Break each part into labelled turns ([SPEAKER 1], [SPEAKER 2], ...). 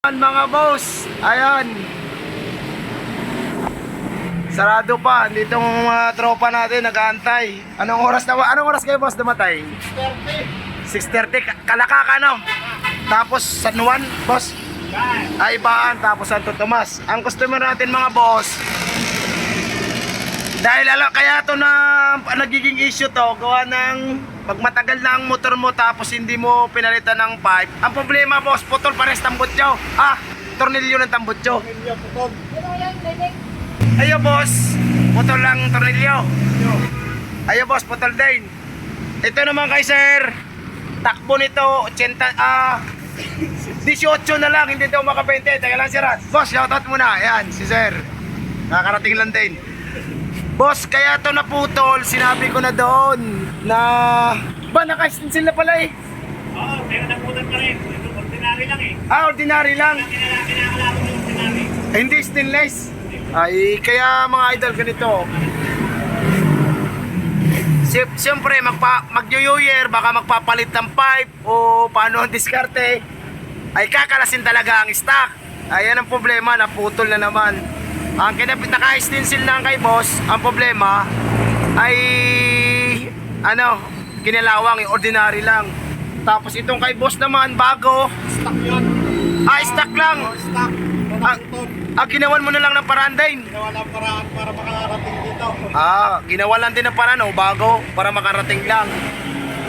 [SPEAKER 1] Mga boss, ayan. Sarado pa, dito mga tropa natin nag-aantay. Anong oras kayo boss dumatay? 6:30. 6:30, Kalaka ka no? Tapos San Juan, boss? Ay, Ibaan, tapos Santo Tomas. Ang customer natin mga boss, dahil kaya to na nagiging issue to, gawa ng pag matagal na ang motor mo tapos hindi mo pinalitan ng pipe. Ang problema boss, putol pares tambutso. Tornilyo ng tambutso. Ayo boss, putol lang tornilyo. Ayo boss, putol din. Ito naman kay sir, takbo nito 18 na lang, hindi daw maka-20. Teka lang sir. Boss, shoutout muna. Ayan, si sir. Nakakarating lang din. Boss, kaya to naputol, sinabi ko na doon na naka-stencil na pala eh.
[SPEAKER 2] Oo, pero naputol pa rin. Ordinary lang eh.
[SPEAKER 1] Ordinary lang.
[SPEAKER 2] Kinakalaman yung ordinary.
[SPEAKER 1] Hindi stainless. Ay, kaya mga idol ganito. Siyempre, mag-new year, baka magpapalit ng pipe o paano ang diskarte. Ay, kakalasin talaga ang stock. Ayan ang problema, naputol na naman. Ang naka-stencil na kay boss, ang problema ay kinalawang, ordinary lang. Tapos itong kay boss naman, bago.
[SPEAKER 2] Stock yun.
[SPEAKER 1] Stock lang.
[SPEAKER 2] Stock.
[SPEAKER 1] Ginawan mo na lang ng paraan din.
[SPEAKER 2] Ginawa lang paraan para makarating dito.
[SPEAKER 1] Ginawa lang din ng paraan, bago, para makarating lang.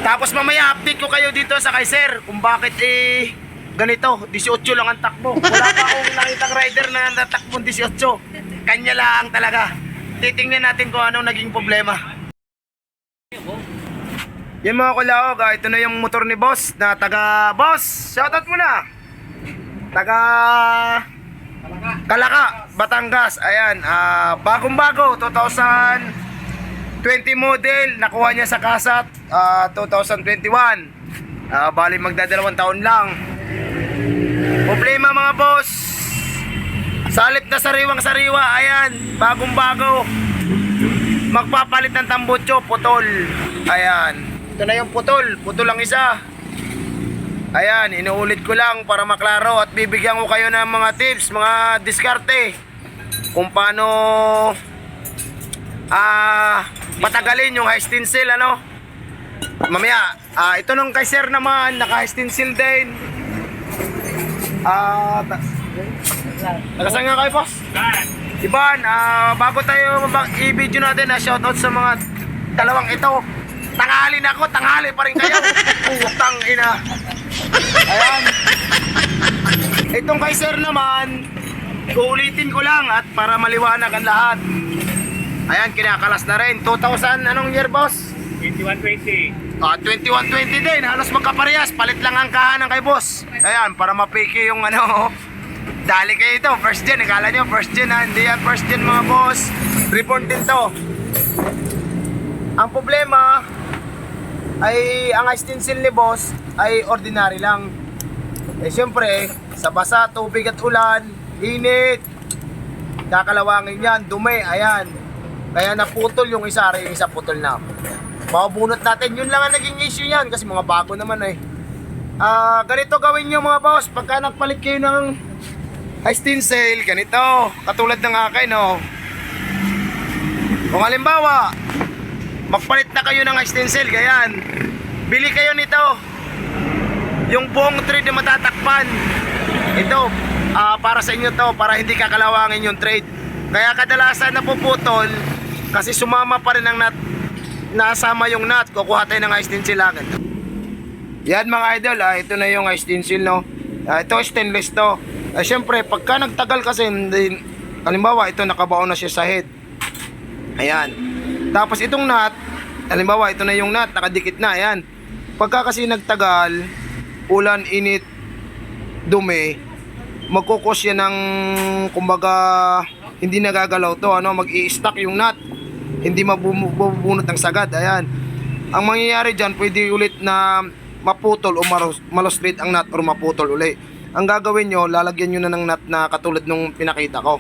[SPEAKER 1] Tapos mamaya update ko kayo dito sa kay sir kung bakit ganito, 18 lang ang takbo. Wala pa akong nakitang rider na natakbo 18. Kanya lang talaga. Titingnan natin kung anong naging problema. Yung mga kulaog, ito na yung motor ni boss na taga boss. Shoutout muna. Taga Kalaka, Batangas. Ayan, bagong-bago, 2020 model. Nakuha niya sa Kasat 2021. Bali magdadalawang taon lang. Problema mga boss, salip na sariwang-sariwa. Ayan, bagong-bago. Magpapalit ng tambutso, putol. Ayan, ito na yung putol. Putol lang isa. Ayan, inuulit ko lang para maklaro at bibigyan ko kayo ng mga tips, mga diskarte kung paano patagalin yung high stencil, mamaya. Ito nung kay sir naman, naka stencil din. Nagasan nga kayo boss? Iban, bago tayo i-video natin, shoutout sa mga dalawang ito. Tanghali na ako, tanghali pa rin kayo. Utang ina. Ayan. Itong kay sir naman, uulitin ko lang at para maliwanag ang lahat. Ayan, kinakalas na rin. 2000, anong year boss?
[SPEAKER 2] 2120.
[SPEAKER 1] 2120 din, halos magkaparehas. Palit lang ang kahanan kay boss. Ayan, para mapiki yung dali kayo ito, first gen. Akala nyo first gen, hindi yan first gen mga boss. Reborn din to. Ang problema ay ang stencil ni boss ay ordinary lang. Siyempre, sa basa, tubig at ulan, init, kakalawangin yan, dumi, ayan. Kaya naputol yung isa, yung isa putol na. Mabunot natin, yun lang ang naging issue yan kasi mga bago naman ganito gawin nyo mga boss, pagka nagpalit kayo ng stencil, ganito, katulad ng akin kung halimbawa magpalit na kayo ng stencil, ganyan, bili kayo nito, yung buong thread na matatakpan, ito para sa inyo to, para hindi kakalawangin yung thread. Kaya kadalasan napuputol kasi sumama pa rin ang nut, nasama yung nut, kukuha tayo ng stencil agad. Yan mga idol, ito na yung stencil ito stainless to. Syempre pagka nagtagal kasi, halimbawa ito nakabaon na siya sa head. Ayan. Tapos itong nut, halimbawa ito na yung nut, nakadikit na. Ayan. Pagka kasi nagtagal, ulan, init, dumi, magkukos yan ng kumbaga hindi nagagalaw to, mag-i-stuck yung nut, hindi mabubunot ng sagad. Ayan. Ang mangyayari dyan, pwede ulit na maputol o malostrit ang nut or maputol ulit. Ang gagawin nyo, lalagyan nyo na ng nut na katulad nung pinakita ko,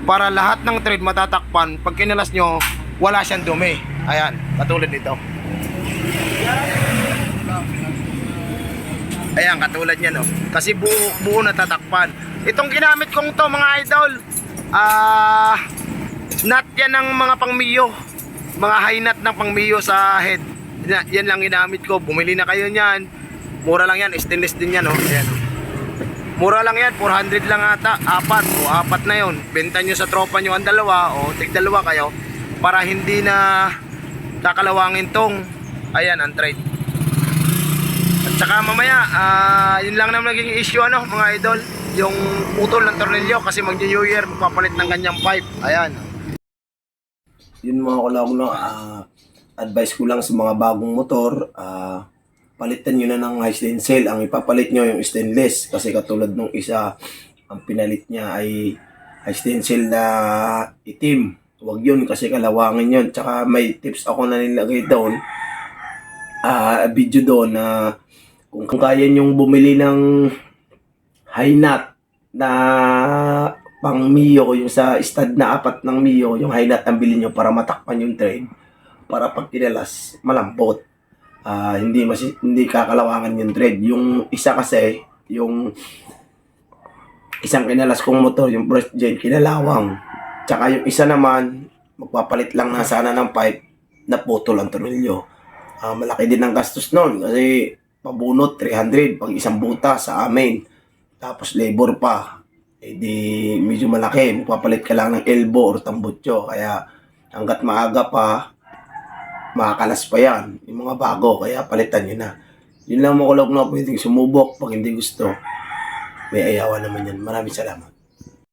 [SPEAKER 1] para lahat ng thread matatakpan. Pag kinalas nyo, wala siyang dumi. Ayan, katulad nito. Ayan, katulad yan, oh. Kasi buo na tatakpan. Itong ginamit kong to, mga idol, nut yan ng mga pangmiyo. Mga high nut ng pangmiyo sa head. Yan lang ginamit ko. Bumili na kayo niyan. Mura lang yan. Stainless din yan, oh. Ayan. Mura lang yan. 400 lang ata. Apat na yon. Benta nyo sa tropa nyo ang dalawa. O tig-dalawa kayo. Para hindi na kakalawangin tong. Ayan, ang trade. At saka mamaya, yun lang naman naging issue, ano, mga idol. Yung putol ng tornilyo. Kasi mag-New Year, magpapalit ng kanyang pipe. Ayan.
[SPEAKER 3] Yun mga kalawang, no, advice ko lang sa mga bagong motor, palitan nyo na ng high stencil. Ang ipapalit nyo yung stainless. Kasi katulad nung isa, ang pinalit niya ay high stencil na itim. Huwag yun kasi kalawangin yun. Tsaka may tips ako na nilagay doon. Video doon na kung kaya nyong bumili ng high nut na pang Mio, yung sa stud na 4 ng Mio, yung high nut ang bilhin nyo para matakpan yung thread. Para pag kinalas, malambot. Hindi kakalawangan yung thread. Yung isa kasi, yung isang kinalas kong motor, yung burst jet, kinalawang. Tsaka yung isa naman, magpapalit lang na sana ng pipe, naputol ang tornilyo. Malaki din ang gastos nun kasi pabunot 300 pag isang buta sa amin. Tapos labor pa. Di medyo malaki. Magpapalit ka lang ng elbow or tambutso. Kaya hanggat maaga pa, makakalas pa yan. Yung mga bago. Kaya palitan nyo na. Yun lang mga kulog na pwedeng sumubok pag hindi gusto. May ayawan naman yan. Maraming salamat.